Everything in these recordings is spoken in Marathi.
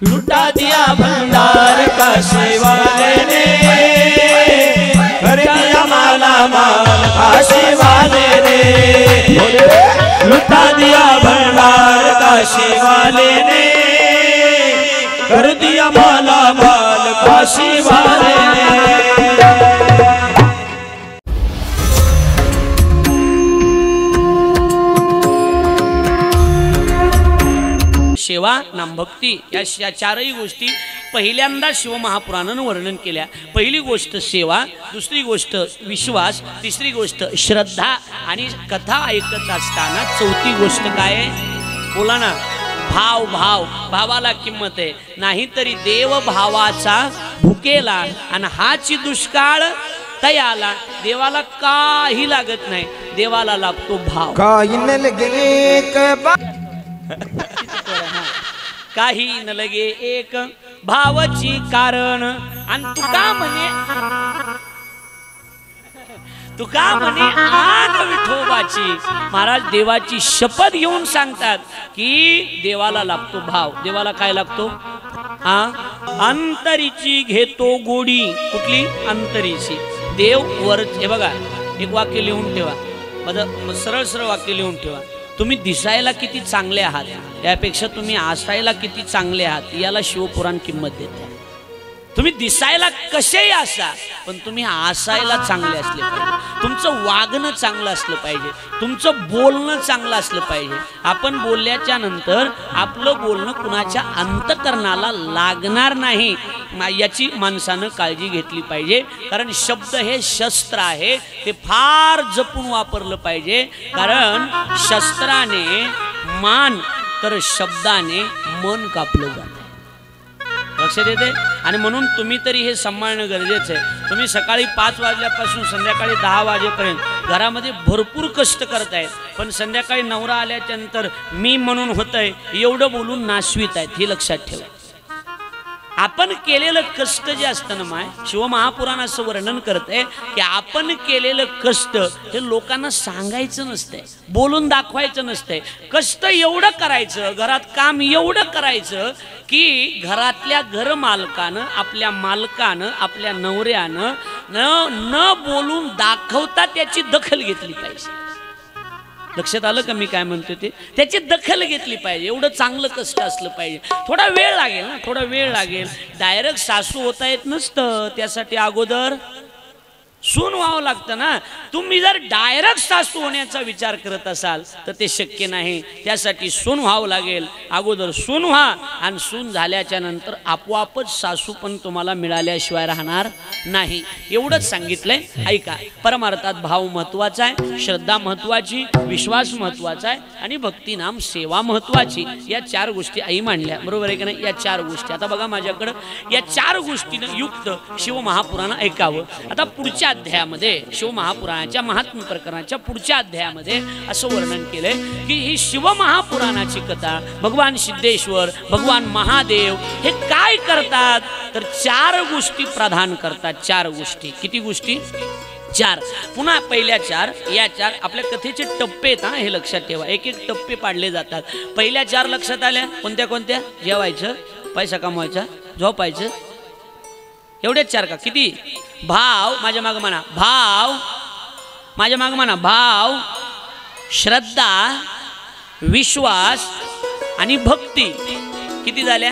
लुटा दिया भंडार काशी वाले ने, कर दिया माला माल काशी वाले ने। लुटा दिया भंडार काशी वाले ने, कर दिया माला माल काशी वाले ने। सेवा नाम भक्ती या चारही गोष्टी पहिल्यांदा शिवमहापुराणानं वर्णन केल्या। पहिली गोष्ट सेवा, दुसरी गोष्ट विश्वास, तिसरी गोष्ट श्रद्धा आणि कथा ऐकत असताना चौथी गोष्ट काय बोला ना, भाव। भावाला किंमत आहे, नाहीतरी देव भावाचा भुकेला आणि हाची दुष्काळ तयाला। देवाला काही लागत नाही, देवाला लागतो भाव। काही न लगे काही न लगे एक भावाची कारण। आणि तुका म्हणे आन विठोबाची। महाराज देवाची शपथ घेऊन सांगतात की देवाला लागतो भाव। देवाला काय लागतो? अंतरीची घेतो गोडी। कुठली? अंतरीची। देव वर, हे बघा एक वाक्य लिहून ठेवा, माझं सरळ वाक्य लिहून ठेवा। तुम्ही दिसायला किती चांगले आहात त्यापेक्षा तुम्ही असायला किती चांगले आहात याला शिवपुराण किंमत देते। तुम्ही दिसायला कसेही असा, पण तुम्ही असायला चांगले असले पाहिजे। तुमचं वागणं चांगलं असलं पाहिजे, तुमचं बोलणं चांगलं असलं पाहिजे। आपण बोलल्याच्या नंतर आपलं बोलणं कुणाच्या अंतकरणाला लागणार नाही याची माणसानं काळजी घेतली पाहिजे। कारण शब्द हे शस्त्र आहे, ते फार जपून वापरलं पाहिजे। कारण शस्त्राने मान तर शब्दाने मन कापलं जातं। लक्षात येते? आणि म्हणून तुम्ही तरी हे सांभाळणं गरजेचं आहे। तुम्ही सकाळी 5 वाजल्यापासून संध्याकाळी 10 वाजेपर्यंत घरामध्ये भरपूर कष्ट करतायत, पण संध्याकाळी नवरा आल्याच्या नंतर मी म्हणून होतंय एवढं बोलून नाशवित आहेत, हे लक्षात ठेवा। आपण केलेलं कष्ट जे असतं ना माय, शिवमहापुराण असं वर्णन करते की आपण केलेलं कष्ट हे लोकांना सांगायचं नसतंय, बोलून दाखवायचं नसतंय। कष्ट एवढं करायचं, घरात काम एवढं करायचं की घरातल्या घरमालकानं, आपल्या मालकानं, आपल्या नवऱ्यानं न बोलून दाखवता त्याची दखल घेतली पाहिजे। लक्षात आलं का मी काय म्हणतो ते? त्याची दखल घेतली पाहिजे। एवढं चांगलं कष्ट असलं पाहिजे। थोडा वेळ लागेल ना, थोडा वेळ लागेल। डायरेक्ट सासू होता येत नसतं, त्यासाठी अगोदर सून व्हावं लागतं ना। तुम्ही जर डायरेक्ट सासू होण्याचा विचार करत असाल तर ते शक्य नाही, त्यासाठी सून व्हावं लागेल। अगोदर सून व्हा आणि सून झाल्याच्या नंतर आपोआपच सासू पण तुम्हाला मिळाल्याशिवाय राहणार नाही, एवढंच सांगितलंय। ऐका, परमार्थात भाव महत्वाचा आहे, श्रद्धा महत्वाची, विश्वास महत्वाचा आहे आणि भक्ती नाम सेवा महत्वाची। या 4 गोष्टी आई मांडल्या, बरोबर आहे का नाही? या 4 गोष्टी आता बघा माझ्याकडं, या 4 गोष्टीनं युक्त शिवमहापुराण ऐकावं। आता पुढच्या अध्यायामध्ये शिवमहापुराणाच्या महात्म्य प्रकरणाच्या पुढच्या अध्यायामध्ये असं वर्णन केलंय की ही शिवमहापुराणाची कथा भगवान सिद्धेश्वर, भगवान महादेव हे काय करतात तर 4 गोष्टी प्रदान करतात। 4 गोष्टी। किती गोष्टी? 4। पुन्हा पहिल्या 4, या 4 आपल्या कथेचे टप्पे आहेत, हे लक्षात ठेवा। एक एक टप्पे पाडले जातात। पहिल्या 4 लक्षात आल्या कोणत्या कोणत्या? जेवायचं, पैसा कमवायचा, झोपायचं, एवढेच 4 का? किती? भाव, माझ्या माग म्हणा भाव, माझ्या माग म्हणा भाव, श्रद्धा, विश्वास आणि भक्ती। किती झाल्या?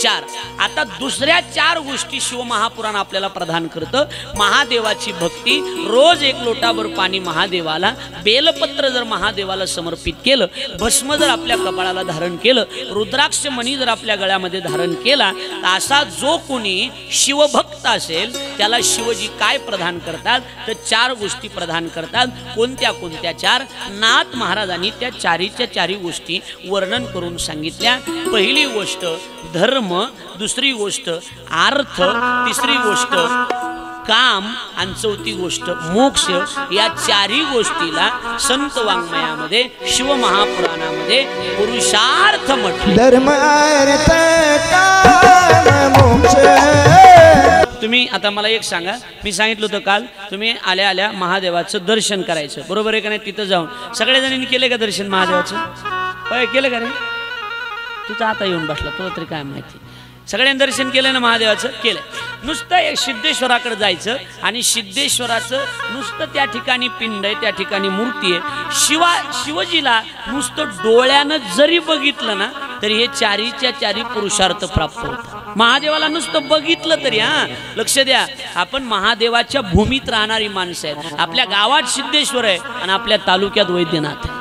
4। आता दुसऱ्या 4 गोष्टी शिवमहापुराण आपल्याला प्रदान करतं। महादेवाची भक्ती, रोज 1 लोटाभर पाणी महादेवाला, बेलपत्र जर महादेवाला समर्पित केलं, भस्म जर आपल्या कपाळाला धारण केलं, रुद्राक्ष मणी जर आपल्या गळ्यामध्ये धारण केला, तर असा जो कोणी शिवभक्त असेल त्याला शिवजी काय प्रदान करतात तर 4 गोष्टी प्रदान करतात। कोणत्या कोणत्या 4? नाथ महाराजांनी त्या 4च्या गोष्टी वर्णन करून सांगितल्या। पहिली गोष्ट धर्म, दुसरी गोष्ट अर्थ, तिसरी गोष्ट काम आणि चौथी गोष्ट मोक्ष। या 4 गोष्टीला संत वाङ्मयामध्ये शिवमहापुराणामध्ये पुरुषार्थ म्हटले। धर्म अर्थ काम मोक्ष। तुम्ही आता मला एक सांगा, मी सांगितलं होतं काल तुम्ही आल्या आल्या महादेवाचं दर्शन करायचं, बरोबर आहे का नाही? तिथं जाऊन सगळ्या जणांनी केले का दर्शन महादेवाचं? होय, केलं का रे? तिथं आता येऊन बसला, तुला तरी काय माहिती. सगळ्यांनी दर्शन केलं ना महादेवाचं? केलं. नुसतं एक सिद्धेश्वराकडे जायचं आणि सिद्धेश्वराचं नुसतं त्या ठिकाणी पिंड आहे, त्या ठिकाणी मूर्ती आहे. शिवजीला नुसतं डोळ्यानं जरी बघितलं ना तरी हे चारीच्या चारी पुरुषार्थ प्राप्त होतात. महादेवाला नुसतं बघितलं तरी. लक्ष द्या, आपण महादेवाच्या भूमीत राहणारी माणसं आहेत. आपल्या गावात सिद्धेश्वर आहे आणि आपल्या तालुक्यात वैद्यनाथ आहे.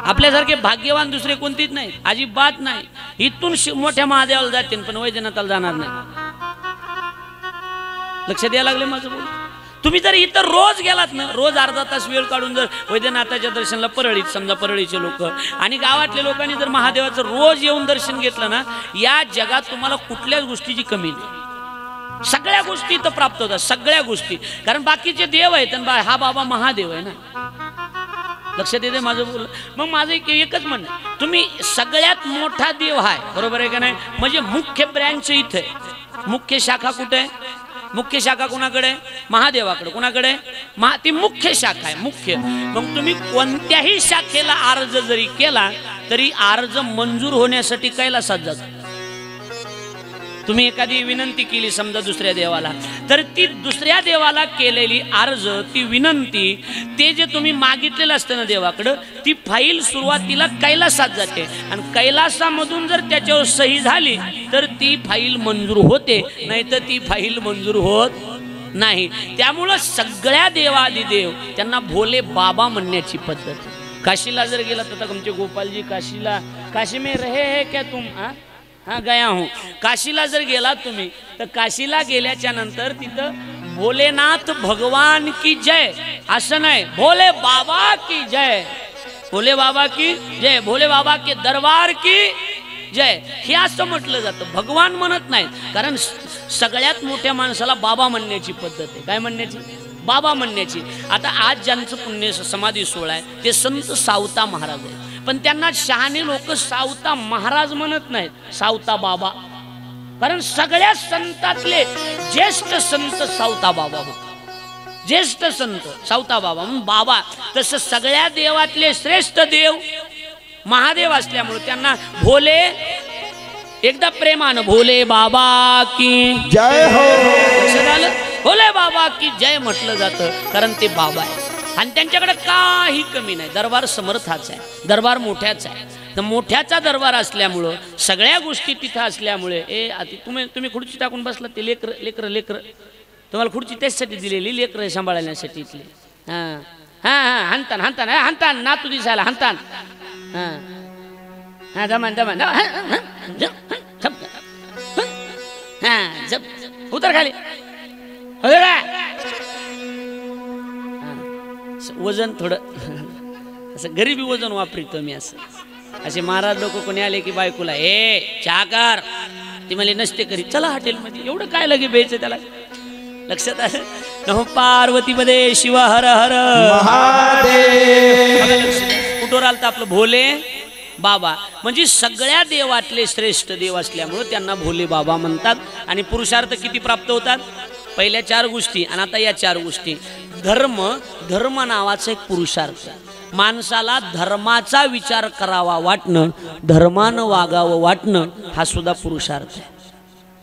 आपल्यासारखे भाग्यवान दुसरे कोणतीच नाही, अजिबात नाही. इथून मोठ्या महादेवाला जातील पण वैद्यनाथाला जाणार नाही. लक्ष द्यायला लागले माझं बोल. तुम्ही जर इथं रोज गेलात ना, रोज अर्धा तास वेळ काढून जर वैद्यनाथाच्या दर्शनाला, परळीत समजा परळीचे लोक आणि गावातल्या लोकांनी जर महादेवाचं रोज येऊन दर्शन घेतलं ना, या जगात तुम्हाला कुठल्याच गोष्टीची कमी नाही. सगळ्या गोष्टी इथं प्राप्त होतात, सगळ्या गोष्टी. कारण बाकीचे देव आहेत आणि हा बाबा महादेव आहे ना. लक्षात येते माझं बोल. मग माझं एकच म्हणणं, तुम्ही सगळ्यात मोठा देव आहे, बरोबर आहे का नाही? म्हणजे मुख्य ब्रँच इथे, मुख्य शाखा कुठे आहे? मुख्य शाखा कुणाकडे? महादेवाकडे. कुणाकडे? ती मुख्य शाखा आहे, मुख्य. मग तुम्ही कोणत्याही शाखेला अर्ज जरी केला तरी अर्ज मंजूर होण्यासाठी कैलासात जातो. तुम्ही एखादी विनंती केली समजा दुसऱ्या देवाला, तर ती दुसऱ्या देवाला केलेली अर्ज, ती विनंती, ते जे तुम्ही मागितलेलं असतं ना देवाकडं, ती फाईल सुरुवातीला कैलासात जाते आणि कैलासामधून जर त्याच्यावर सही झाली तर ती फाईल मंजूर होते, नाही तर ती फाईल मंजूर होत नाही. त्यामुळं सगळ्या देवादिदेव त्यांना भोले बाबा म्हणण्याची पद्धत. काशीला जर गेला तर तुमचे गोपालजी काशीला, काशी में रहे है क्या तुम? हाँ गया हूँ. काशीला जर गेला तुम्ही तर काशीला गेल्याच्या नंतर तिथं भोलेनाथ भगवान की जय असं नाही, भोले बाबा की जय, भोले बाबा की जय, भोले बाबा के दरबार की जय हे असं म्हटलं जातं. भगवान म्हणत नाही, कारण सगळ्यात मोठ्या माणसाला बाबा म्हणण्याची पद्धत आहे. काय म्हणण्याची? बाबा म्हणण्याची. आता आज ज्यांचं पुण्य समाधी सोहळा आहे ते संत सावता महाराज आहेत, पण त्यांना शहाणे लोक सावता महाराज म्हणत नाहीत, सावता बाबा. कारण सगळ्या संतातले ज्येष्ठ संत सावता बाबा होते. ज्येष्ठ संत सावता बाबा म्हणून बाबा. तसं सगळ्या देवातले श्रेष्ठ देव महादेव असल्यामुळे त्यांना भोले, एकदा प्रेमानं भोले बाबा की जय हो. लक्षात आलं? भोले बाबा की जय म्हटलं जातं कारण ते बाबा आहे आणि त्यांच्याकडे काही कमी नाही. दरबार समर्थाचा आहे, दरबार मोठ्याचा आहे. तर मोठ्याचा दरबार असल्यामुळं, सगळ्या गोष्टी तिथं असल्यामुळे तुम्ही खुर्ची टाकून बसला, ते लेकर तुम्हाला खुर्ची त्याचसाठी दिलेली, लेकर सांभाळण्यासाठी इथले. हां हां हां हाणतान हाणतान हाणतान नातू दिसायला हाणतान. हां हां दमान दमान हां जप उतर खाली. वजन थोडं असं गरिबी वजन वापरतो मी. असं असे महाराज लोक कोणी आले की बायकोला चहा कर, ती मला नसते करीत, चला हॉटेलमध्ये. एवढं काय लगे बेच त्याला. लक्षात आलं? नमो पार्वतीमध्ये शिव हर हर महादेव. कुठवर आलं तर आपलं भोले बाबा. म्हणजे सगळ्या देवातले श्रेष्ठ देव असल्यामुळे त्यांना भोले बाबा म्हणतात. आणि पुरुषार्थ किती प्राप्त होतात? पहिल्या 4 गोष्टी आणि आता या 4 गोष्टी. धर्म नावाचा एक पुरुषार्थ. माणसाला धर्माचा विचार करावा वाटणं, धर्मानं वागावं वाटणं, हा सुद्धा पुरुषार्थ आहे.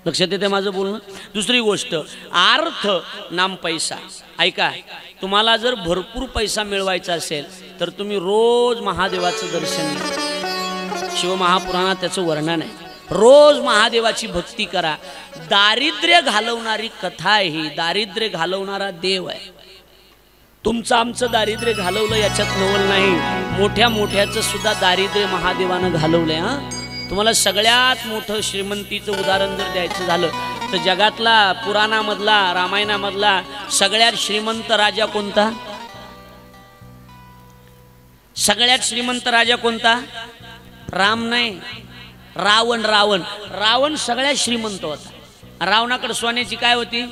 लक्षात येते माझं बोलणं? दुसरी गोष्ट, अर्थ नाम पैसा. ऐका, तुम्हाला जर भरपूर पैसा मिळवायचा असेल तर तुम्ही रोज महादेवाचं दर्शन घ्या. शिवमहापुराणात त्याचं वर्णन आहे. रोज महादेवाची भक्ती करा. दारिद्र्य घालवणारी कथा आहे ही. दारिद्र्य घालवणारा देव आहे. तुमचं आमचं दारिद्र्य घालवलं याच्यात नवल नाही. मोठ्या मोठ्याचं सुद्धा दारिद्र्य महादेवानं घालवलंय. तुम्हाला सगळ्यात मोठं श्रीमंतीचं उदाहरण जर द्यायचं झालं तर जगातला, पुराणामधला, रामायणामधला सगळ्यात श्रीमंत राजा कोणता? सगळ्यात श्रीमंत राजा कोणता? राम नाही, रावण. रावण सगळ्यात श्रीमंत होता. रावणाकडे सोन्याची काय होती?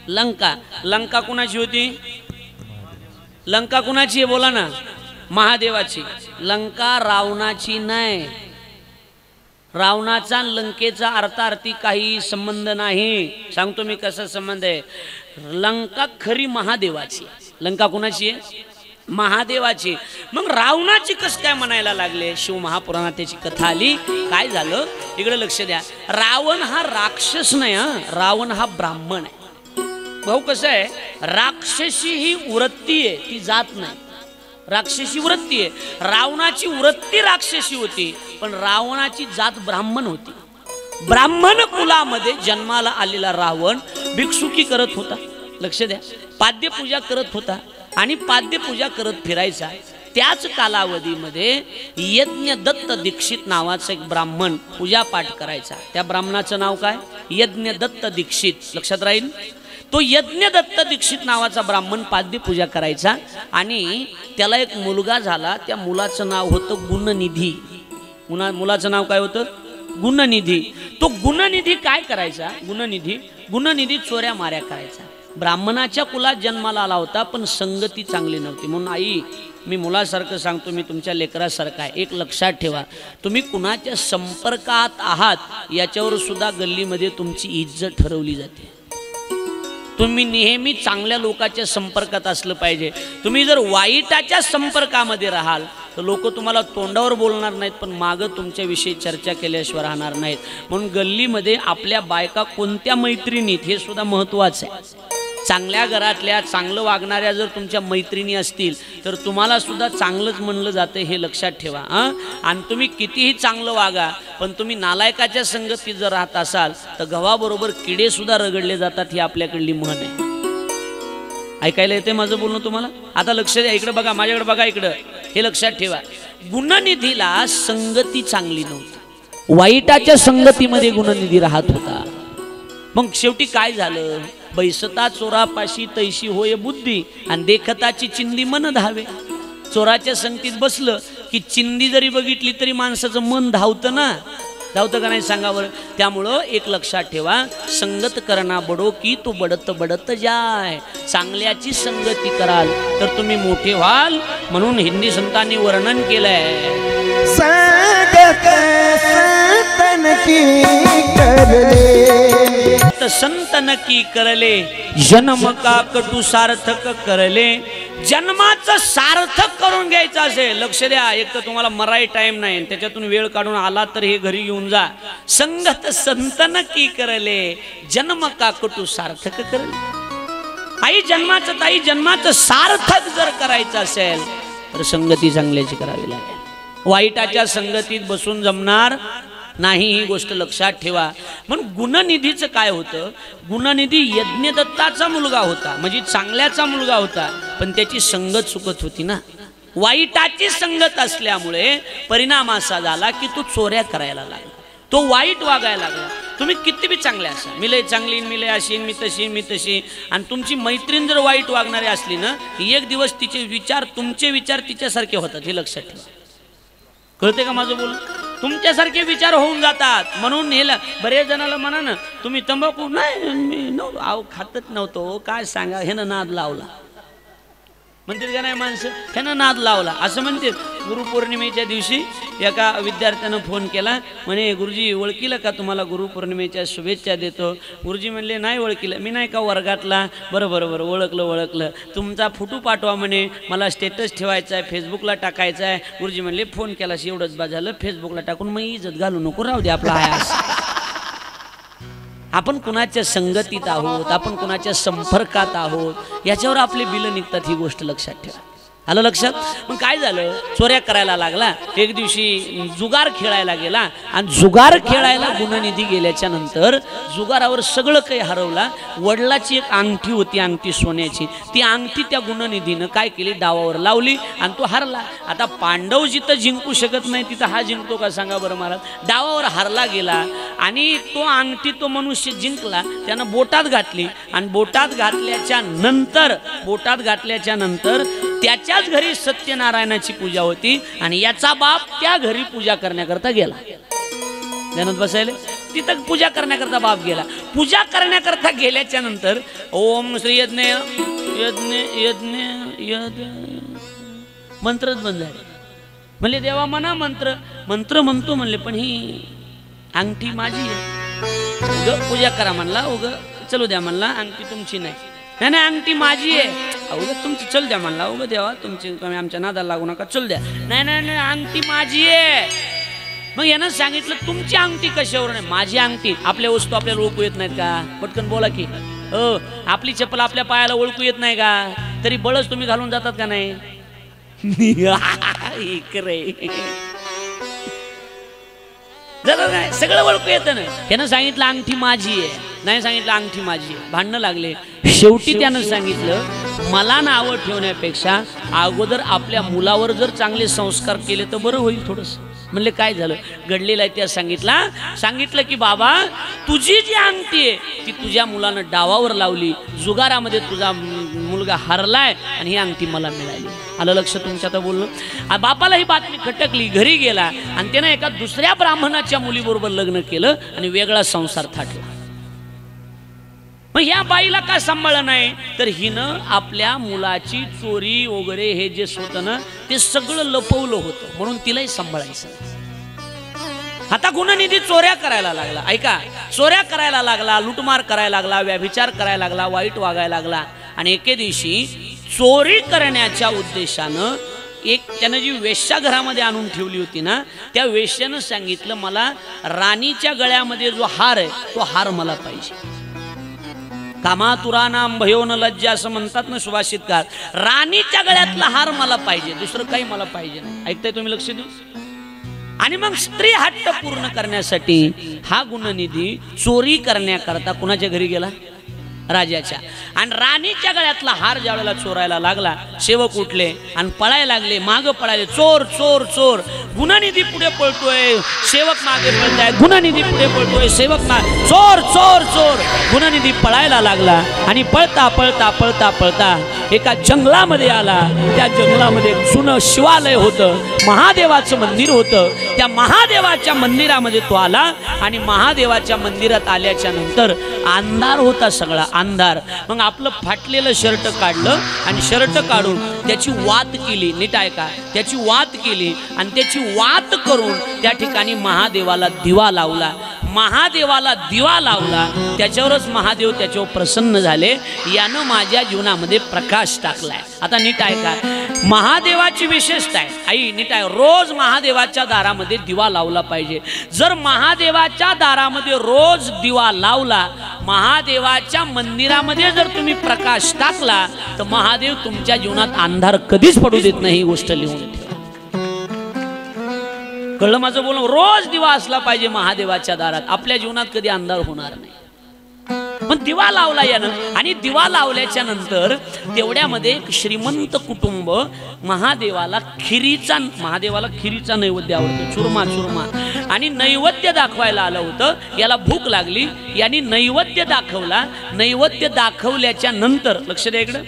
लंका. लंका कुणाची होती? लंका कुणाची आहे बोला ना? महादेवाची. लंका रावणाची नाही. रावणाचा लंकेचा अर्थार्थी काही संबंध नाही. सांगतो मी कसा संबंध आहे. लंका खरी महादेवाची. लंका कुणाची आहे? महादेवाची. मग रावणाची कस काय म्हणायला लागले? शिव महापुराणात त्याची कथा आली. काय झालं इकडे लक्ष द्या. रावण हा राक्षस नाही, रावण हा ब्राह्मण आहे. भाऊ कसं आहे, राक्षसी ही वृत्ती आहे, ती जात नाही. राक्षसी वृत्ती आहे. रावणाची वृत्ती राक्षसी होती, पण रावणाची जात ब्राह्मण होती. ब्राह्मण कुलामध्ये जन्माला आलेला रावण भिक्षुकी करत होता. लक्ष द्या, पाद्यपूजा करत होता आणि पाद्यपूजा करत फिरायचा. त्याच कालावधीमध्ये यज्ञ दत्त दीक्षित नावाचा एक ब्राह्मण पूजा पाठ करायचा. त्या ब्राह्मणाचं नाव काय? यज्ञ दत्त दीक्षित. लक्षात राहील. तो यज्ञ दत्त दीक्षित नावाचा ब्राह्मण पाद्यपूजा करायचा आणि त्याला एक मुलगा झाला. त्या मुलाचं नाव होतं गुणनिधी. मुलाचं नाव काय होतं? गुणनिधी. तो गुणनिधी काय करायचा? गुणनिधी चोऱ्या माऱ्या करायचा. ब्राह्मणाच्या कुलात जन्माला आला होता, पण संगती चांगली नव्हती. म्हणून आई, मी मुलासारखं सांगतो, मी तुमच्या लेकरासारखा आहे. एक लक्षात ठेवा, तुम्ही कुणाच्या संपर्कात आहात याच्यावर सुद्धा गल्लीमध्ये तुमची इज्जत ठरवली जाते. तुम्ही नेहमी चांगल्या लोकांच्या संपर्कात असलं पाहिजे. तुम्ही जर वाईटाच्या संपर्कामध्ये राहाल तर लोक तुम्हाला तोंडावर बोलणार नाहीत, पण मागं तुमच्याविषयी चर्चा केल्याशिवाय राहणार नाहीत. म्हणून गल्लीमध्ये आपल्या बायका कोणत्या मैत्रिणीत हे सुद्धा महत्त्वाचं आहे. चांगल्या घरातल्या चांगलं वागणाऱ्या जर तुमच्या मैत्रिणी असतील तर तुम्हाला सुद्धा चांगलंच म्हणलं जातं, हे लक्षात ठेवा. आणि तुम्ही कितीही चांगलं वागा, पण तुम्ही नालायकाच्या संगतीत जर राहत असाल तर गव्हाबरोबर किडे सुद्धा रगडले जातात, ही आपल्याकडली म्हण आहे. ऐकायला येते माझं बोलणं तुम्हाला? आता लक्ष द्या, इकडे बघा, माझ्याकडे बघा, इकडं. हे लक्षात ठेवा, गुणनिधीला संगती चांगली नव्हती. वाईटाच्या संगतीमध्ये गुणनिधी राहत होता. मग शेवटी काय झालं? बैसता चोरापाशी तैशी होय बुद्धी, आणि देखताची चिंदी मन धावे. चोराच्या संगतीत बसलं की चिंदी जरी बघितली तरी माणसाचं मन धावतं ना. धावतं का नाही सांगा बरं? त्यामुळं एक लक्षात ठेवा, संगत करणा बडो की तो बडत बडत जाय. चांगल्याची संगती कराल तर तुम्ही मोठे व्हाल. म्हणून हिंदी संतांनी वर्णन केलंय, संगत संतन की करले, संतन की करले, जन्म का कटू सार्थक करले. जन्माचं सार्थक करून घ्यायचं असेल, लक्ष द्या, एक तर तुम्हाला मराई टाइम नाही, त्याच्यातून वेळ काढून आला तर हे घरी घेऊन जा. संगत संतन की करले, जन्म का कटू सार्थक करले. आई जन्माचं, ताई जन्माचं सार्थक जर करायचं असेल तर संगती चांगल्याची करावी लागेल. वाईटाच्या संगतीत बसून जमणार नाही, ही गोष्ट लक्षात ठेवा. म्हणून गुणनिधीचं काय होतं? गुणनिधी यज्ञदत्ताचा मुलगा होता, म्हणजे चांगल्याचा मुलगा होता, पण त्याची संगत चुकत होती ना. वाईटाची संगत असल्यामुळे परिणाम असा झाला की तो चोऱ्या करायला लागला, तो वाईट वागायला लागला. तुम्ही किती बी चांगले असा, मी लय चांगली, मी लय अशी, मी तशी, मी तशी, आणि तुमची मैत्रीण जर वाईट वागणारी असली ना, एक दिवस तिचे विचार, तुमचे विचार तिच्यासारखे होतात, हे लक्षात ठेवा. कळते का माझं बोल? तुमच्यासारखे विचार होऊन जातात. म्हणून हे बरेच जणाला म्हणा ना, तुम्ही तंबाखू नाही, मी खातच नव्हतो, काय सांगा, ह्यानं नाद लावला म्हणते का नाही माणसं, ह्यानं नाद लावला असं म्हणते. गुरुपौर्णिमेच्या दिवशी एका विद्यार्थ्यानं फोन केला, म्हणे गुरुजी ओळखीलं का तुम्हाला, गुरुपौर्णिमेच्या शुभेच्छा देतो. गुरुजी म्हणले नाही ओळखीलं. मी नाही का वर्गातला? बरं बरं बरं, ओळखलं. तुमचा फोटो पाठवा म्हणे, मला स्टेटस ठेवायचा आहे, फेसबुकला टाकायचा आहे. गुरुजी म्हणले फोन केला एवढंच बा झालं, फेसबुकला टाकून मग इज्जत घालू नको, राहू दे आपला आहे. आपण कुणाच्या संगतीत आहोत, आपण कुणाच्या संपर्कात आहोत, याच्यावर आपले बिलं निघतात, ही गोष्ट लक्षात ठेवा. आलं लक्षात? मग काय झालं? चोऱ्या करायला लागला. एक दिवशी जुगार खेळायला गेला, आणि जुगार खेळायला गुणनिधी गेल्याच्या नंतर जुगारावर सगळं काही हरवला. वडिलाची एक अंगठी होती, अंगठी सोन्याची, ती अंगठी त्या गुणनिधीनं काय केली, डावावर लावली आणि तो हरला. आता पांडव जिथं जिंकू शकत नाही तिथं हा जिंकतो का सांगा बरं महाराज? डावावर हरला गेला आणि तो अंगठी तो मनुष्य जिंकला. त्यानं बोटात घातली, आणि बोटात घातल्याच्या नंतर त्याच्याच घरी सत्यनारायणाची पूजा होती, आणि याचा बाप त्या घरी पूजा करण्याकरता गेला. ध्यानात बसायला, तिथं पूजा करण्याकरता बाप गेला. पूजा करण्याकरता गेल्याच्या नंतर ओम श्री यज्ञ यज्ञ यज्ञ यज्ञ मंत्रच बंद झाले. म्हणले देवा म्हणा मंत्र म्हणतो म्हणले, पण ही अंगठी माझी आहे. पूजा करा म्हणला, उग चलू द्या म्हणला, अंगठी तुमची नाही. नाही अंगठी माझी आहे. अवघं तुमची चल द्या म्हणला, अवघं द्यावा तुमची, तुम्ही आमच्या नादाला लागू नका, चल द्या. नाही नाही नाही, अंगठी माझी आहे. मग यानं सांगितलं तुमची अंगठी कशावर नाही, माझी अंगठी. आपल्या वस्तू आपल्याला ओळखू येत नाहीत का? पटकन बोला की. आपली चप्पल आपल्या पायाला ओळखू येत नाही का? तरी बळच तुम्ही घालून जातात का नाही? नाही सगळं ओळखू येतं ना. त्यानं सांगितलं अंगठी माझी आहे, नाही सांगितलं अंगठी माझी आहे. भांडणं लागले. शेवटी त्यानं सांगितलं मला नावं ठेवण्यापेक्षा अगोदर आपल्या मुलावर जर चांगले संस्कार केले तर बरं होईल थोडंसं. म्हणले काय झालं? घडलेलं आहे त्या सांगितलं की बाबा तुझी जी अंगठी आहे ती तुझ्या मुलानं डावावर लावली, जुगारामध्ये तुझा मुलगा हरलाय आणि ही अंगठी मला मिळाली. आलं लक्ष तुमच्या? आता बोललो. बापाला ही बातमी खटकली. घरी गेला आणि त्यानं एका दुसऱ्या ब्राह्मणाच्या मुलीबरोबर लग्न केलं आणि वेगळा संसार थाटला. मग या बाईला का सांभाळलं नाही? तर हिनं आपल्या मुलाची चोरी वगैरे हे जे होतं ना ते सगळं लपवलं होतं, म्हणून तिलाही सांभाळायचं. आता गुणनिधी चोऱ्या करायला लागला. ऐका, चोऱ्या करायला लागला, लुटमार करायला लागला, व्यभिचार करायला लागला, वाईट वागायला लागला. आणि एके दिवशी चोरी करण्याच्या उद्देशानं त्यानं जी वेश्या घरामध्ये आणून ठेवली होती ना, त्या वेश्यानं सांगितलं मला राणीच्या गळ्यामध्ये जो हार आहे तो हार मला पाहिजे. कामातुरानाम भयो न लज्जा असं म्हणतात ना सुभाषितकार. राणीच्या गळ्यातला हार मला पाहिजे, दुसरं काही मला पाहिजे नाही. ऐकताय तुम्ही? लक्ष देऊ. आणि मग स्त्री हट्ट पूर्ण करण्यासाठी हा गुणनिधी चोरी करण्याकरता कुणाच्या घरी गेला? राजाच्या. आणि राणीच्या गळ्यातला हार ज्या वेळेला चोरायला लागला, सेवक उठले आणि पळायला लागले, माग पळायले. चोर चोर चोर. गुणनिधी पुढे पळतोय, सेवक मागे पळताय. गुणनिधी पुढे पळतोय, सेवक मागे. चोर चोर चोर. गुणनिधी पळायला लागला आणि पळता पळता पळता पळता एका जंगलामध्ये आला. त्या जंगलामध्ये जुनं शिवालय होतं, महादेवाचं मंदिर होतं. त्या महादेवाच्या मंदिरामध्ये तो आला आणि महादेवाच्या मंदिरात आल्याच्या नंतर अंधार होता, सगळा अंधार. मग आपलं फाटलेलं शर्ट काढलं आणि शर्ट काढून त्याची वात केली. नीट ऐका, त्याची वात केली आणि त्याची वात करून त्या ठिकाणी महादेवाला दिवा लावला. महादेवाला दिवा लावला, त्याच्यावरच महादेव त्याच्यावर प्रसन्न झाले. यानं माझ्या जीवनामध्ये प्रकाश टाकलाय. आता नीट ऐका, महादेवाची विशेषता आहे. आई नीट आहे, रोज महादेवाच्या दारामध्ये दिवा लावला पाहिजे. जर महादेवाच्या दारामध्ये रोज दिवा लावला, महादेवाच्या मंदिरामध्ये जर तुम्ही प्रकाश टाकला, तर महादेव तुमच्या जीवनात अंधार कधीच पडू देत नाही. ही गोष्ट लिहून ठेवा. कळलं माझं बोलणं? रोज दिवा असला पाहिजे महादेवाच्या दारात, आपल्या जीवनात कधी अंधार होणार नाही. पण दिवा लावला यानं. आणि दिवा लावल्याच्या नंतर तेवढ्यामध्ये एक श्रीमंत कुटुंब महादेवाला खिरीचा नैवेद्य आवडतो, चुरमा. आणि नैवेद्य दाखवायला आलं होतं. याला भूक लागली, यांनी नैवेद्य दाखवला. नैवेद्य दाखवल्याच्या नंतर लक्ष द्या इकडं,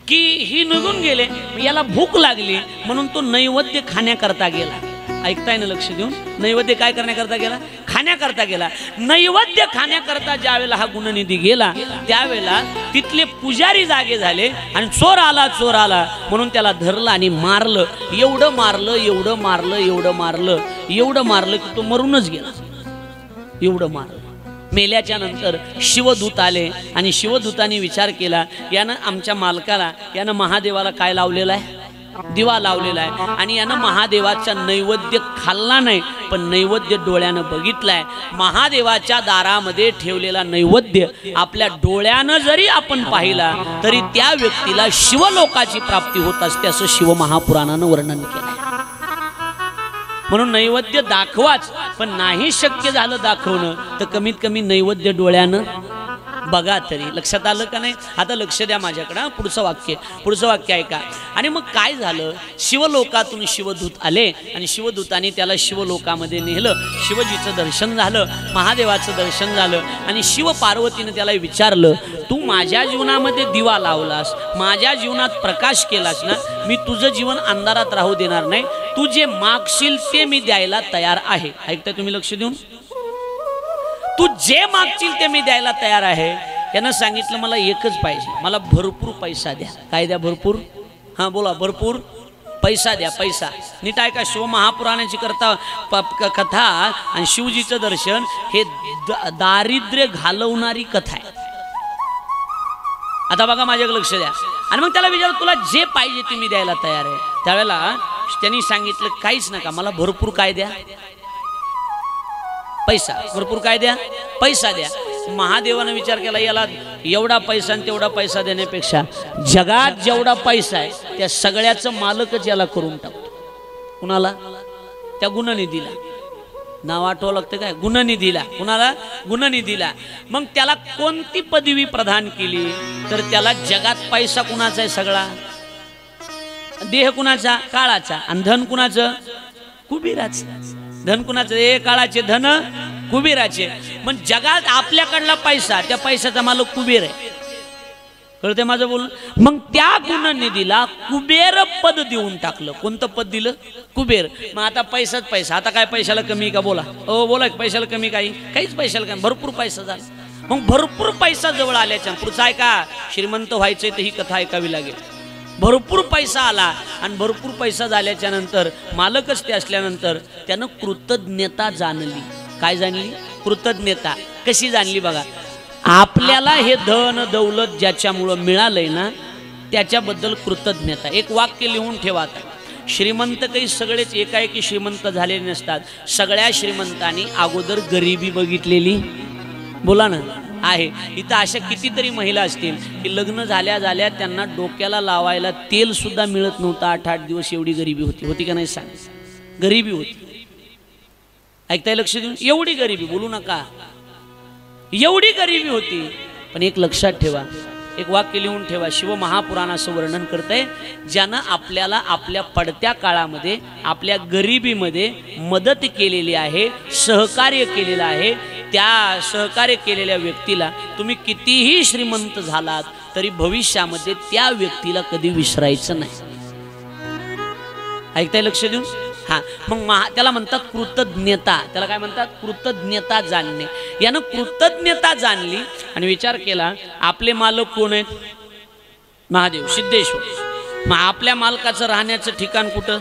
की ही निघून गेले. याला भूक लागली म्हणून तो नैवेद्य खाण्याकरता गेला. ऐकताय ना? लक्ष देऊन. नैवेद्य काय करण्याकरता गेला? खाण्याकरता गेला. नैवेद्य खाण्याकरता ज्या वेळेला हा गुणनिधी गेला, त्यावेळेला तिथले पुजारी जागे झाले आणि चोर आला म्हणून त्याला धरलं आणि मारलं. एवढं मारलं की तो मरूनच गेला. एवढं मारलं. मेल्याच्या नंतर शिवदूत आले आणि शिवदूतांनी विचार केला, यानं आमच्या मालकाला, यानं महादेवाला काय लावलेलं आहे? दिवा लावलेला आहे. आणि यानं महादेवाचा नैवेद्य खाल्ला नाही, पण नैवेद्य डोळ्यानं बघितलाय. महादेवाच्या दारामध्ये ठेवलेला नैवेद्य आपल्या डोळ्यानं जरी आपण पाहिला तरी त्या व्यक्तीला शिवलोकाची प्राप्ती होत असते, असं शिवमहापुराणानं वर्णन केलंय. म्हणून नैवेद्य दाखवाच, पण नाही शक्य झालं दाखवणं तर कमीत कमी नैवेद्य डोळ्यानं बघा तरी. लक्षात आलं का नाही? आता लक्ष द्या माझ्याकडं. पुढचं वाक्य ऐका. आणि मग काय झालं? शिवलोकातून शिवदूत आले आणि शिवदूतांनी त्याला शिवलोकामध्ये नेलं. शिवजीचं दर्शन झालं, महादेवाचं दर्शन झालं. आणि शिव पार्वतीनं त्याला विचारलं, तू माझ्या जीवनामध्ये दिवा लावलास, माझ्या जीवनात प्रकाश केलास ना, मी तुझं जीवन अंधारात राहू देणार नाही. तू जे मागशील ते मी द्यायला तयार आहे. ऐकताय तुम्ही? लक्ष देऊन. तू जे मागशील ते मी द्यायला तयार आहे. यानं सांगितलं मला एकच पाहिजे, मला भरपूर पैसा द्या. काय द्या? भरपूर. हां बोला. भरपूर पैसा द्या. पैसा. नीट ऐका, शिवमहापुराणाची कथा आणि शिवजीचं दर्शन हे दारिद्र्य घालवणारी कथा आहे. आता बघा माझ्याकडे लक्ष द्या. आणि मग त्याला विचारलं तुला जे पाहिजे ते मी द्यायला तयार आहे. त्यावेळेला त्यांनी सांगितलं काहीच नका, मला भरपूर काय द्या, पैसा. भरपूर काय द्या, पैसा द्या. महादेवानं विचार केला याला एवढा पैसा आणि तेवढा पैसा देण्यापेक्षा जगात जेवढा पैसा आहे त्या सगळ्याचं मालकच याला करून टाकतो. कुणाला? त्या गुणनिधीला. नाव आठवावं लागतं काय? गुणनिधीला. कुणाला? गुणनिधीला. मग त्याला कोणती पदवी प्रदान केली तर त्याला जगात पैसा कुणाचा आहे? सगळा. देह कुणाचा? काळाचा. आणि धन कुणाचं? कुबेराचं. धन कुणाचं? हे काळाचे धन कुबेराचे. मग जगात आपल्याकडला पैसा, त्या पैशाचा मालक कुबेर आहे. कळते माझं बोलणं? मग त्या गुणनिधीला कुबेर पद देऊन टाकलं. कोणतं पद दिलं? कुबेर. मग आता पैसाच पैसा. आता काय पैशाला कमी का? बोला. ओ बोला, पैशाला कमी काही? काहीच पैशाला कमी. भरपूर पैसा झाला. मग भरपूर पैसा जवळ आल्याच्या पुढचं ऐका, श्रीमंत व्हायचंय तर ही कथा ऐकावी लागेल. भरपूर पैसा आला आणि भरपूर पैसा झाल्याच्या नंतर मालकच ते असल्यानंतर त्यानं कृतज्ञता जाणली. काय जाणली? कृतज्ञता. कशी जाणली बघा. आपल्याला हे धन दौलत ज्याच्यामुळं मिळालंय ना त्याच्याबद्दल कृतज्ञता. एक वाक्य लिहून ठेवा. श्रीमंत काही सगळेच एकाएकी श्रीमंत झालेले नसतात. सगळ्या श्रीमंतांनी अगोदर गरिबी बघितलेली. बोला ना. आहे. इथं अशा कितीतरी महिला असतील की लग्न झाल्या झाल्या त्यांना डोक्याला लावायला तेल सुद्धा मिळत नव्हतं. 8-8 दिवस. एवढी गरिबी होती. होती का नाही सांग? गरिबी होती. ऐकताय लक्ष देऊन? एवढी गरिबी, बोलू नका, एवढी गरिबी होती. पण एक लक्षात ठेवा, एक वाक्य लिहून ठेवा. शिवमहापुराण असं वर्णन करतंय, ज्यानं आपल्याला आपल्या पडत्या काळामध्ये आपल्या गरिबीमध्ये मदत केलेली आहे, सहकार्य केलेलं आहे, त्या सहकार्य केलेल्या व्यक्तीला तुम्ही कितीही श्रीमंत झालात तरी भविष्यामध्ये त्या व्यक्तीला कधी विसरायचं नाही. ऐकताय लक्ष देऊन? हा. मग त्याला म्हणतात कृतज्ञता. त्याला काय म्हणतात? कृतज्ञता जाणणे. यानं कृतज्ञता जाणली आणि विचार केला आपले मालक कोण आहेत? महादेव, सिद्धेश्वर. मग आपल्या मालकाचं राहण्याचं ठिकाण कुठं?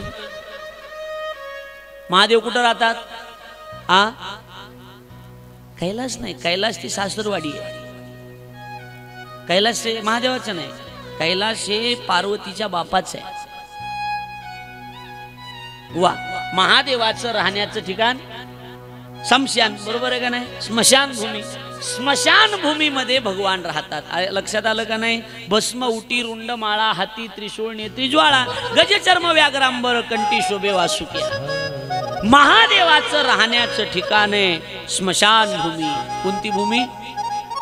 महादेव कुठं राहतात? कैलास नाही. कैलास ती सासरवाडी आहे. कैलास हे महादेवाचं नाही. कैलास हे पार्वतीच्या बापाचं आहे. वा. महादेवाचं राहण्याचं ठिकाण स्मशान. बरोबर आहे का नाही? स्मशान भूमी. स्मशान भूमीमध्ये भगवान राहतात. लक्षात आलं का नाही? भस्म उटी रुंड माळा हाती त्रिशूळ नेत्री ज्वाळा गजचर्म व्याघ्रांबर कंठी शोभे वासुक्या. महादेवाचं राहण्याचं ठिकाण आहे स्मशान भूमी. कोणती भूमी?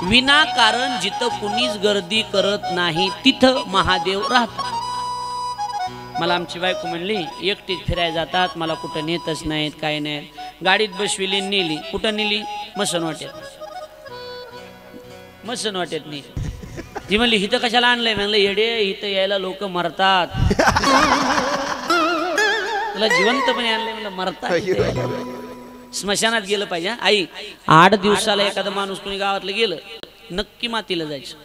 विनाकारण जिथं कुणीच गर्दी करत नाही तिथं महादेव राहतात. मला आमची बायको म्हणली एकटीच फिरायला जातात, मला कुठं नेतच नाहीत, काय नाही. गाडीत बसविली, नेली. कुठं नेली? मसनवाट्यात. मसनवाट्यात नेली. ती म्हणली इथं कशाला आणलंय? म्हणलं येडे, इथं यायला लोक मरतात. तुला जिवंतपणे आणलंय म्हणलं मरतात. स्मशानात गेलं पाहिजे. आई 8 दिवसाला एखादा माणूस कोणी गावातलं गेलं नक्की मातीला जायचं.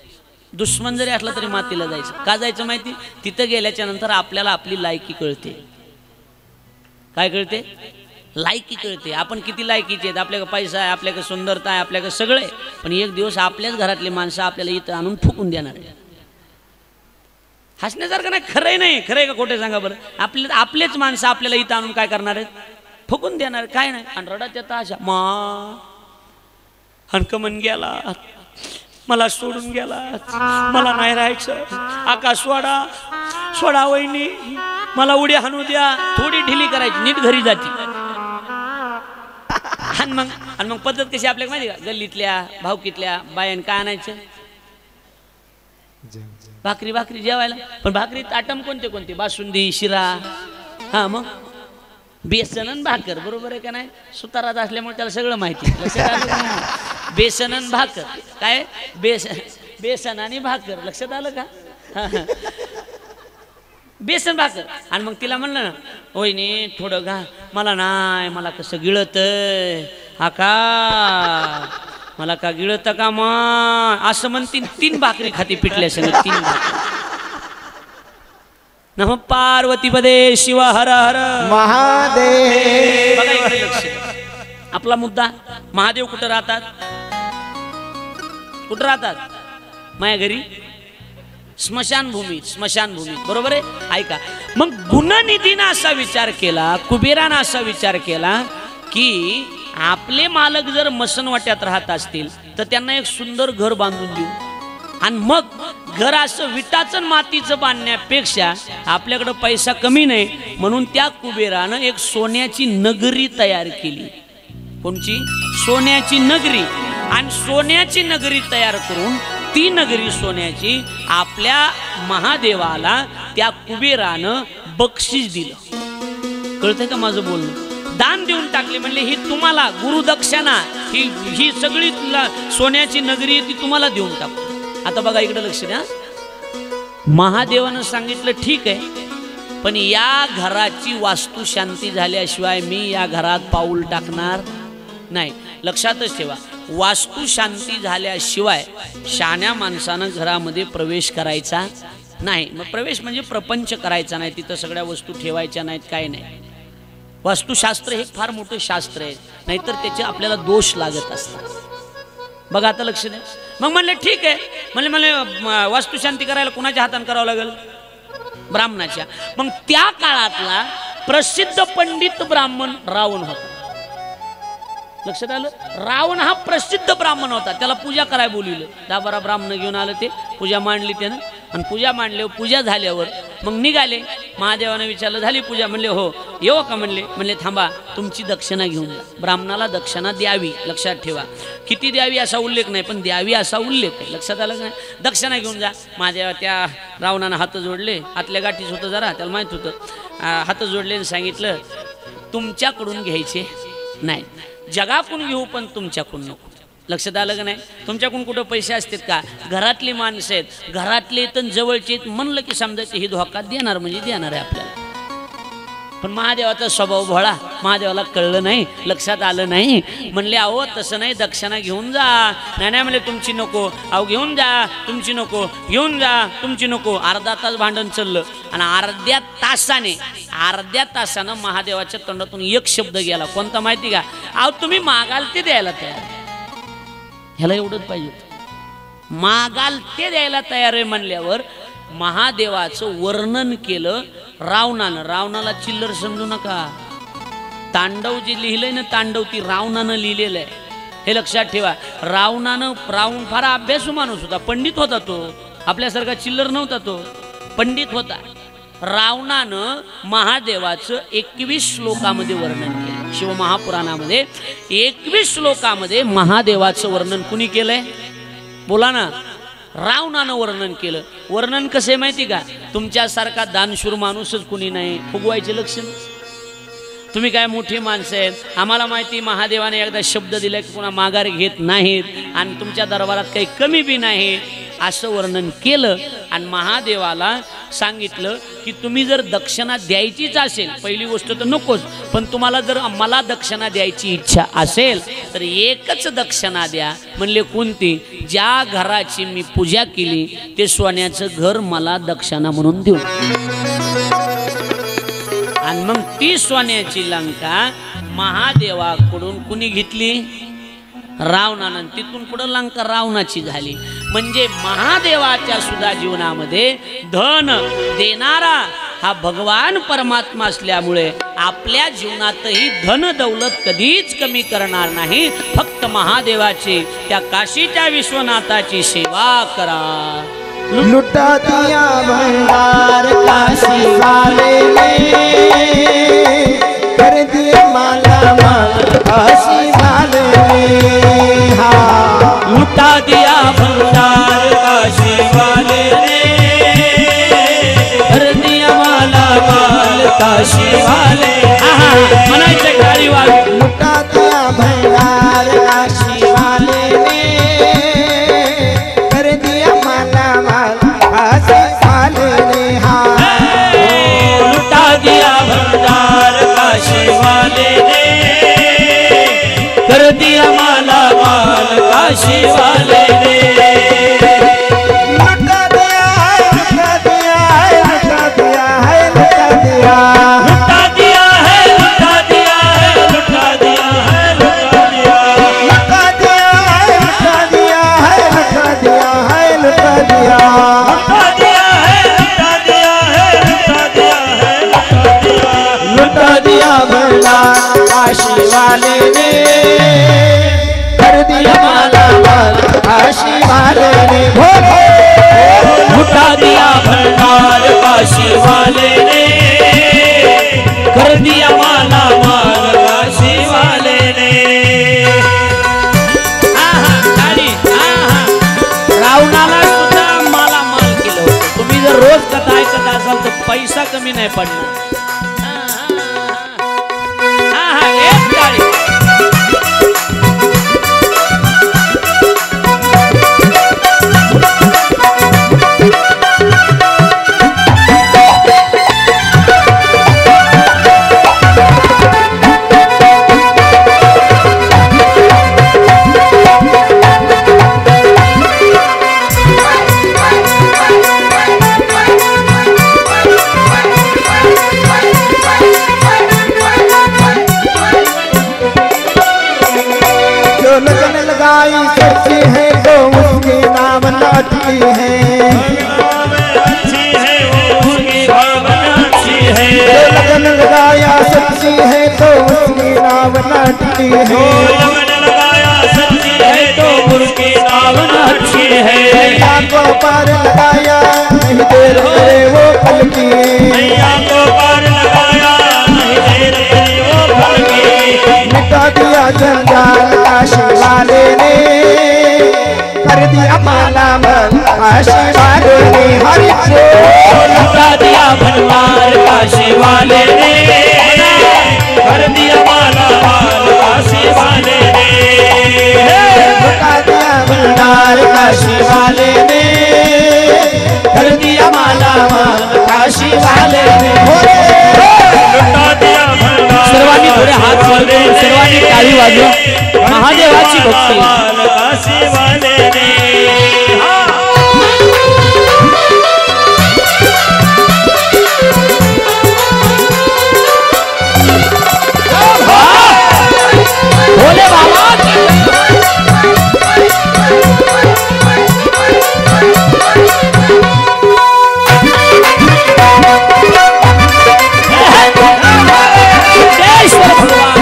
दुश्मन जरी असला तरी मातीला जायचं. का जायचं माहिती? तिथं गेल्याच्या नंतर आपल्याला आपली लायकी कळते. काय कळते? लायकी कळते. आपण किती लायकीचे आहेत. आपल्याकडे पैसा आहे, आपल्याकडे सुंदरता आहे, आपल्याकडे सगळं आहे. पण एक दिवस आपल्याच घरातले माणसं आपल्याला इथं आणून फुकून देणार आहे. हसण्यासारखं नाही. खरंय नाही. खरंय का खोटे सांगा बरं? आपलेच माणसं आपल्याला इथं आणून काय करणार आहेत? फुकून देणार. काय नाही. आणि रडात येता अशा मा हनकमन गेला, मला सोडून गेला, मला नाही राहायचं, आकाश सोडा सोडा, वहिनी मला उड्या हाणू द्या. थोडी ढिली करायची, नीट घरी जाती. आणि मग पद्धत कशी आपल्याला माहिती का? गल्लीतल्या भावकीतल्या बायान काय आणायचं? भाकरी. भाकरी जेवायला. पण भाकरीत आटम कोणते कोणते? बासुंदी, शिरा. हा. मग बेसन आणि भाकर. बरोबर आहे का नाही? सुतारात असल्यामुळे त्याला सगळं माहिती. बेसन आणि भाकर. काय? बेसन आणि भाकर. लक्षात आलं का? बेसन भाकर. आणि मग तिला म्हणलं ना वहिनी थोडं घा. मला नाही, मला कसं गिळत आका, मला का गिळत का मग असं म्हणते. 3 भाकरी खाती पिटल्या सगळं. 3 भाकरी. नमः पार्वती पदे शिव हर हर महादेव. बघा इकडे लक्ष. आपला मुद्दा, महादेव कुठं राहतात? कुठं राहतात? माझ्या घरी. स्मशानभूमी बरोबर आहे. ऐका, मग गुणनिधीनं असा विचार केला, कुबेरानं असा विचार केला की आपले मालक जर मसनवाट्यात राहत असतील तर त्यांना एक सुंदर घर बांधून देऊ, आणि मग घर असं विटाचं मातीचं बांधण्यापेक्षा आपल्याकडं पैसा कमी नाही म्हणून त्या कुबेरानं एक सोन्याची नगरी तयार केली. कोणची? सोन्याची नगरी. आणि सोन्याची नगरी तयार करून ती नगरी सोन्याची आपल्या महादेवाला त्या कुबेरानं बक्षीस दिलं. कळतंय का माझं बोलणं? दान देऊन टाकले. म्हणले ही तुम्हाला गुरुदक्षिणा, ही सगळी सोन्याची नगरी ती तुम्हाला देऊन टाकू. आता बघा इकडे लक्ष द्या. महादेवानं सांगितलं ठीक आहे, पण या घराची वास्तू शांती झाल्याशिवाय मी या घरात पाऊल टाकणार नाही. लक्षातच ठेवा, वास्तू शांती झाल्याशिवाय शहाण्या माणसानं घरामध्ये प्रवेश करायचा नाही. मग प्रवेश म्हणजे प्रपंच करायचा नाही, तिथं सगळ्या वस्तू ठेवायच्या नाहीत, काय नाही. वास्तुशास्त्र हे फार मोठं शास्त्र आहे, नाहीतर त्याचे आपल्याला दोष लागत असतात. बघा आता लक्ष द्या. मग म्हणले ठीक आहे, म्हणले वास्तुशांती करायला कुणाच्या हाताने करावं लागेल? ब्राह्मणाच्या. मग त्या काळातला प्रसिद्ध पंडित ब्राह्मण रावण होता. लक्षात आलं? रावण हा प्रसिद्ध ब्राह्मण होता. त्याला पूजा करायला बोलवलं. 10-12 ब्राह्मण घेऊन आलं, ते पूजा मांडली त्यानं. आणि पूजा मांडल्यावर, पूजा झाल्यावर मग निघाले. महादेवानं विचारलं झाली पूजा? म्हणले हो. येऊ का? म्हणले थांबा, तुमची दक्षिणा घेऊन जा. ब्राह्मणाला दक्षिणा द्यावी. लक्षात ठेवा, किती द्यावी असा उल्लेख नाही, पण द्यावी असा उल्लेख आहे. लक्षात आलं नाही? दक्षिणा घेऊन जा. महादेवा त्या रावणानं हात जोडले, आतल्या गाठीच होतं जरा, त्याला माहीत होतं. हात जोडले आणि सांगितलं तुमच्याकडून घ्यायचे नाही, जगाकडून घेऊ पण तुमच्याकडून नको. लक्षात आलं का नाही? तुमच्याकडून कुठं पैसे असतात का? घरातली माणसं आहेत, घरातले तर जवळचे म्हणलं की समजायचे ही धोका देणार म्हणजे देणार आहे आपल्याला. पण महादेवाचा स्वभाव भोळा, महादेवाला कळलं नाही, लक्षात आलं नाही. म्हणले अहो तसं नाही, दक्षिणा घेऊन जा. नाही म्हणले तुमची नको. अहो घेऊन जा, तुमची नको. घेऊन जा, तुमची नको. अर्धा तास भांडण चाललं आणि अर्ध्या तासानं महादेवाच्या तोंडातून एक शब्द गेला. कोणता माहिती का? अहो तुम्ही मागाल ते द्यायला तयार. ह्याला एवढंच पाहिजे, मागाल ते द्यायला तयार आहे म्हणल्यावर महादेवाचं वर्णन केलं रावणानं. रावणाला चिल्लर समजू नका. तांडव जे लिहिलंय ना, तांडव ती रावणानं लिहिलेलं आहे, हे लक्षात ठेवा. रावण फार अभ्यासू माणूस होता, पंडित होता तो. आपल्यासारखा चिल्लर नव्हता तो, पंडित होता. रावणानं महादेवाचं 21 श्लोकामध्ये वर्णन केलं. शिवमहापुराणामध्ये 21 श्लोकामध्ये महादेवाचं वर्णन कुणी केलंय? बोला ना. रावणानं वर्णन केलं. वर्णन कसं आहे माहिती का? तुमच्यासारखा दानशूर माणूसच कुणी नाही. फुगवायचे लक्षण. तुम्ही काय मोठी माणसं आहेत, आम्हाला माहिती महादेवाने एकदा शब्द दिला की पुन्हा माघार घेत नाहीत आणि तुमच्या दरबारात काही कमी बी नाही, असं वर्णन केलं. आणि महादेवाला सांगितलं की तुम्ही जर दक्षिणा द्यायचीच असेल, पहिली गोष्ट तर नकोच, पण तुम्हाला जर मला दक्षिणा द्यायची इच्छा असेल तर एकच दक्षिणा द्या. म्हणले कोणती? ज्या घराची मी पूजा केली ते सोन्याचं घर मला दक्षिणा म्हणून देऊ. आणि मग ती सोन्याची लंका महादेवाकडून कुणी घेतली? रावणानं. तिथून पुढे लंका रावणाची झाली. म्हणजे महादेवाच्या सुद्धा जीवनामध्ये धन देणारा हा भगवान परमात्मा असल्यामुळे आपल्या जीवनातही धन दौलत कधीच कमी करणार नाही. फक्त महादेवाची, त्या काशीच्या विश्वनाथाची सेवा करा. लुटा दिया भंडार काशी वाले ने, कर दिए माला माल काशी वाले ने. लुटा दिया भंडार काशी वाले ने, कर दिया माला माल काशी वाले. म्हणायचं गाडी वाले. लुटा दिया भंडार काशी वाले ने, कर दिया माला माल काशी वाले ने. लुटा दिया भंडार काशी वाले ने, कर दिया माला माल काशी वाले ने. लुटा दिया है, लुटा दिया है, लुटा दिया है, लुटा दिया. लुटा दिया है, लुटा दिया है, लुटा दिया है, लुटा दिया. लुटा दिया है, लुटा दिया है, लुटा दिया है, लुटा दिया. लुटा दिया काशी वाले ने कर दिया माला माल काशी वाले ने लुटा दिया भंडार काशी वाले ने कर दिया माला माल काशी वाले ने रावणाला सुद्धा माला माल केलं होतं तुम्ही जर रोज कथा ऐकत असाल तर पैसा कमी नाही पडणार एक टाळी सच्ची है तो उसके नाम लाठी है अच्छी है वो उसकी भावना अच्छी है लगन लगाया सच्ची है तो उसके नाम लाठी है लगन लगाया सच्ची है तो उसकी भावना अच्छी है नैया को पार लगाया नहीं देर करे वो पल की नैया को पार लगाया नहीं देर करे वो पल की मिटा दिया जंजाल काशी वाले ने कर दिया माला माल काशी वाले ने हरि लुटा दिया भंडार काशी वाले ने कर दिया माला माल काशी वाले ने लुटा दिया भंडार काशी वाले ने कर दिया माला माल काशी वाले ने लुटा दिया भंडार सर्वांनी थोडे हात वर करून सर्वांनी टाळी वाजवा महादेवाची भक्ती माल काशी वाले ने भोले बाबा सिद्धेश्वर भगवान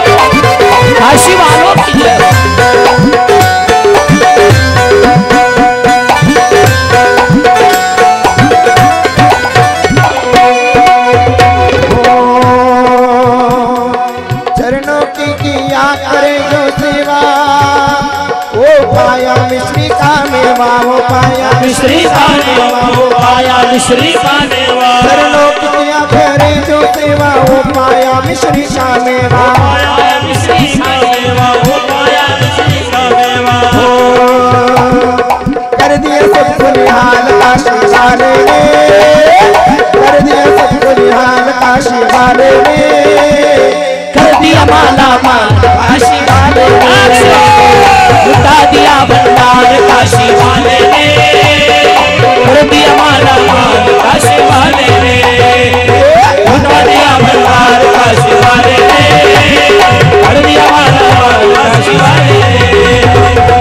काशी वालों की जय चरणों की किया करे जो सेवा वो पाया मिश्री का मेवा वो पाया मिश्री का मेवा वो पाया मिश्री का मेवा चरणों की किया करे जो सेवा वो पाया मिश्री का मेवा पाया मिश्री का मेवा वो पाया मिश्री का मेवा कर दिया सबको निहाल काशी वाले ने कर दिया सबको निहाल काशी वाले ने कर दिया माला माल काशी वाले ने लुटा दिया भंडार काशी वाले ने कर दिया माला माल काशी वाले ने लुटा दिया भंडार काशी वाले ने कर दिया माला माल काशी वाले ने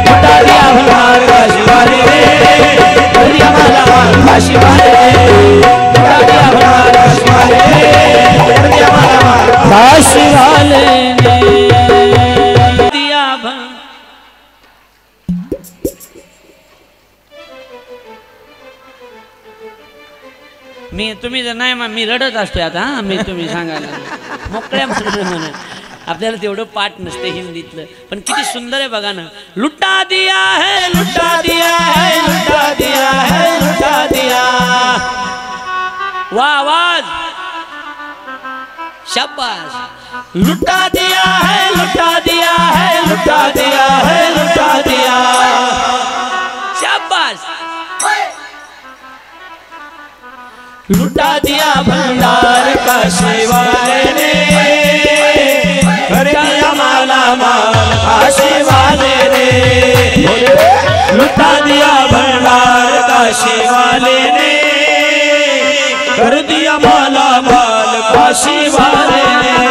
लुटा दिया भंडार काशी वाले ने कर दिया माला माल काशी वाले ने लुटा दिया भंडार काशी वाले ने कर दिया माला माल काशी वाले ने दिया मी तुम्ही जर नाही मी रडत असतो आता हा मी तुम्ही सांगायला मोकळ्या म्हणून आपल्याला तेवढं पाठ नसते हिंदीतलं पण किती सुंदर आहे बघा ना लुटा दिया है लुटा दिया है लुटा दिया है लुटा दिया वाह आवाज शाबाश लुटा दिया है लुटा दिया है लुटा दिया है लुटा दिया शाबाश लुटा दिया भंडार काशी वाले ने कर दिया माला माल काशी वाले ने लुटा दिया भंडार काशी वाले ने कर दिया माला माल काशी वाले ने